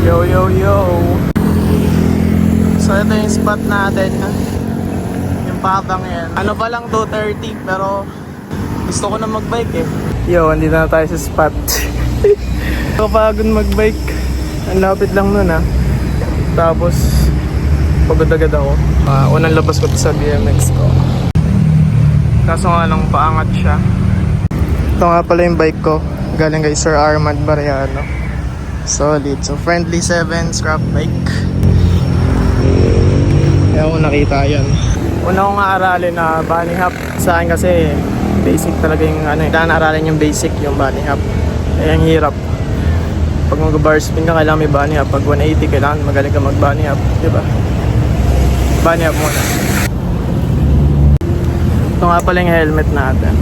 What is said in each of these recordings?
Yo, yo, yo. So ito yung spot natin. Yung patang yan. Ano pa lang 2:30 pero gusto ko na magbike eh. Yo, andito na tayo sa spot. Kapagod magbike. Ang lapit lang nun ah. Tapos pagod agad ako. Unang labas ko sa BMX ko. Kaso nga lang paangat siya. Ito nga pala yung bike ko. Galing kay Sir Armand Mariano. Solid. So friendly 7 scrap bike. Kaya ko nakita yan. Una ko nga aralin na bunny hop. Sa akin kasi basic talaga yung ano. Kailangan aralin yung basic, yung bunny hop. Kaya ang hirap. Pag mag-bar spin ka, kailangan may bunny hop. Pag 180, kailangan magaling ka mag-bunny hop. Diba? Bunny hop muna. Ito nga pala yung helmet natin.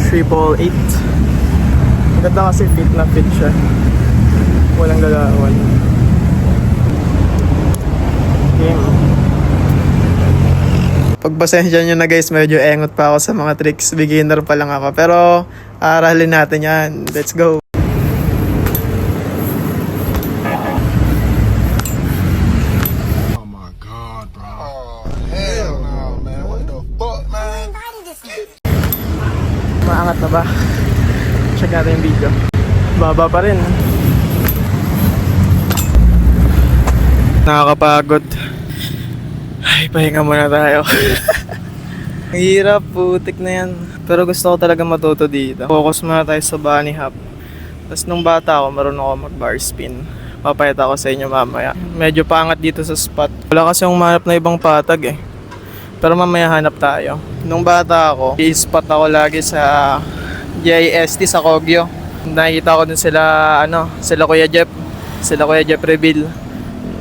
888. Maganda kasi fit na fit siya. Walang galawan. Game. Pagpasensya nyo na guys, medyo engot pa ako sa mga tricks. Beginner pa lang ako. Pero aralin natin yan. Let's go. Oh my god, bro. Oh, hell no, man. What the fuck, man? Maangat na ba? Check natin yung video. Baba pa rin. Nakakapagod. Ay, pahinga muna tayo. Ang hirap, putik na yan. Pero gusto ko talaga matuto dito. Focus muna tayo sa bunny hop. Tapos nung bata ako, marunong ako mag-bar spin. Papayata ko sa inyo mamaya. Medyo paangat dito sa spot. Wala kasi yung manap na ibang patag eh. Pero mamaya hanap tayo. Nung bata ako, i-spot ako lagi sa JIST sa Kogyo. Nakikita ko dun sila, sila Kuya Jeff Reveal.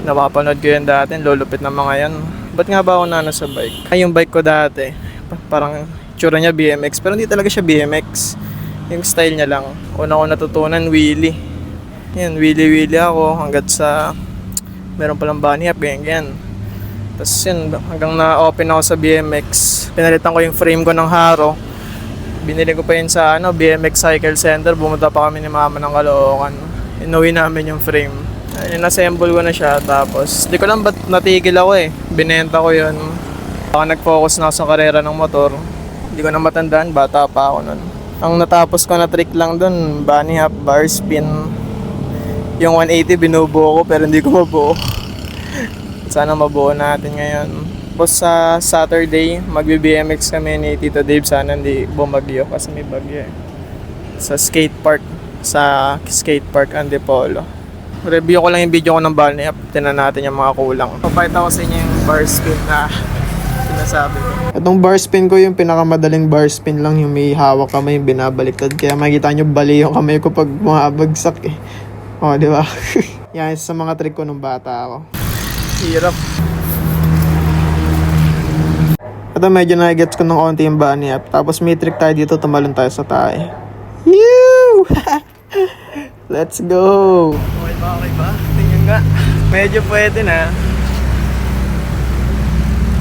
Napapanood ko yun dati, lulupit ng mga yan. Ba't nga ba ako nana sa bike? Ay, yung bike ko dati, parang tsura niya BMX, pero hindi talaga siya BMX. Yung style niya lang. Una ko natutunan, wheelie. Yan, wheelie ako hanggat sa meron palang bunny hop, ganyan. Tapos yun, hanggang na-open ako sa BMX. Pinalitan ko yung frame ko ng Haro. Binili ko pa yun sa BMX Cycle Center. Bumunta pa kami ni mama ng Caloocan. Inuwi namin yung frame. In-assemble ko na siya. Tapos, di ko lang ba't natigil ako eh. Binenta ko yun. Baka nag-focus na ako sa karera ng motor. Hindi ko na matandaan. Bata pa ako nun. Ang natapos ko na trick lang dun, bunny hop, bar spin. Yung 180 binubuo ko pero hindi ko mabuo. Sana mabuo natin ngayon. Tapos sa Saturday, magbe-BMX kami ni Tito Dave. Sana hindi bumagyo kasi may bagyo eh. Sa skate park Antipolo. Review ko lang yung video ko ng bunny hop. Tinan natin yung mga kulang. Papakita ko sa inyo yung bar spin na sinasabi ko. Itong bar spin ko yung pinakamadaling bar spin lang. Yung may hawak kamay, yung binabaliktad. Kaya makikita nyo bali yung kamay ko pag bumabagsak eh. O, di ba? Yan, sa mga trick ko nung bata ako. Hirap. Ito medyo na-gets ko ng konti yung bunny hop. Tapos may trick tayo dito, tumalon tayo sa tae. Yoo! Let's go! Okay ba? Tingnan nga. Medyo pwede na.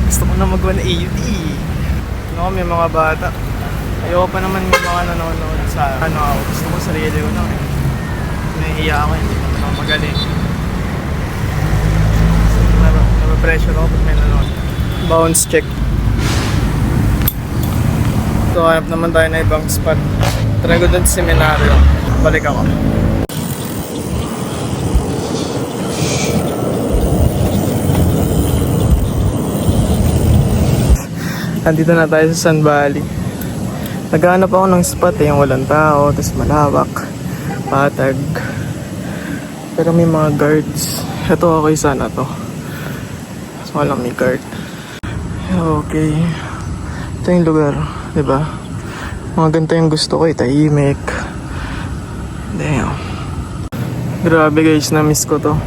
Gusto ko na mag-180. May mga bata. Ayoko pa naman yung mga nanonood sa ako. Gusto ko sarili ko na eh. Nahihiya ako, hindi naman ako magaling. Napapressure ako pag may nanonood. Bounce check. So, hanap naman tayo na ibang spot. Try ko dun sa seminaryo. Balik ako. Nandito na tayo sa Sun Valley. Naghahanap ako ng spot yung walang tao, tapos malawak, patag. Pero may mga guards. Ito okay sana to. So walang may guard. Okay. Ito yung lugar, diba? Mga ganito yung gusto ko, tahimik. Damn. Grabe guys, na-miss ko to.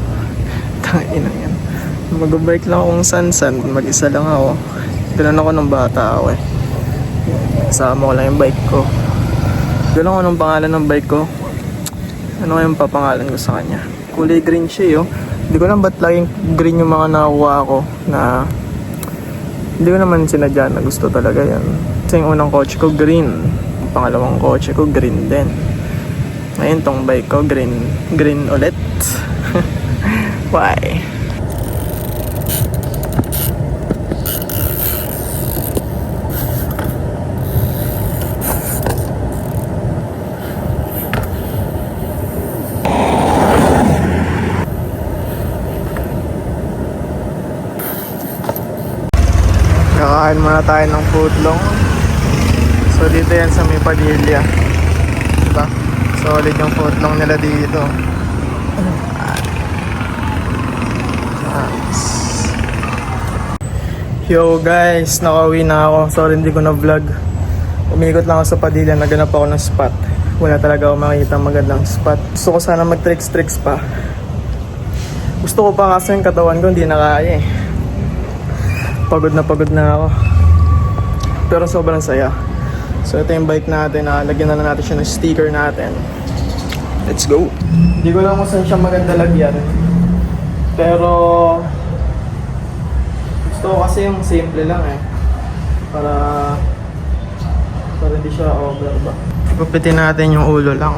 Tangina yan. Mag-bike lang akong san-san, mag-isa lang ako. Ganun ako nung bata ako eh. Kasama ko lang yung bike ko. Ganun ko nung pangalan ng bike ko. Ano yung papangalan ko sa kanya? Kulay green siya oh. Hindi ko lang ba't laging green yung mga nakuha ko na hindi ko naman sinadya na gusto talaga yan. Kasi yung unang kotse ko green. Yung pangalawang kotse ko green din. Ngayon tong bike ko green ulit. Why? Kakain muna tayo ng footlong. So dito yan sa may Padilla. Diba? Solid yung footlong nila dito. Nice. Yo guys, nakauwi na ako. Sorry hindi ko na vlog. Umikot lang ako sa Padilla, naganap ako ng spot. Wala talaga ako makikita magandang spot. Gusto ko sana mag tricks pa. Gusto ko pa kasi yung katawan ko hindi na kaya eh. Pagod na ako. Pero sobrang saya. So ito yung bike natin, lagyan na natin siya ng sticker natin. Let's go! Hindi ko lang kung saan siya maganda lagyan. Pero gusto ko kasi yung simple lang eh. Para hindi siya over ba. Gupitin natin yung ulo lang.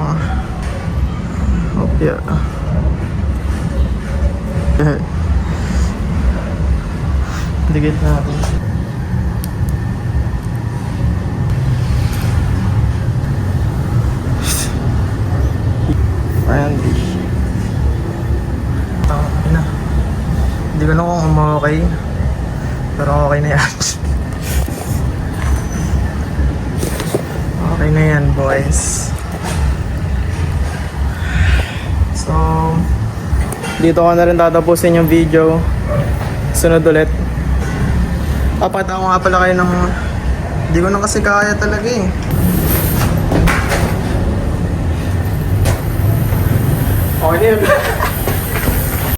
Okay. Dikit natin. Ayan. Okay na. Hindi ko na kung okay. Pero okay na yan. Okay na yan, boys. So, dito ko na rin tatapusin yung video. Sunod ulit. Papakita ko nga pala kayo ng... Hindi ko na kasi kaya talaga eh. Okay na yun.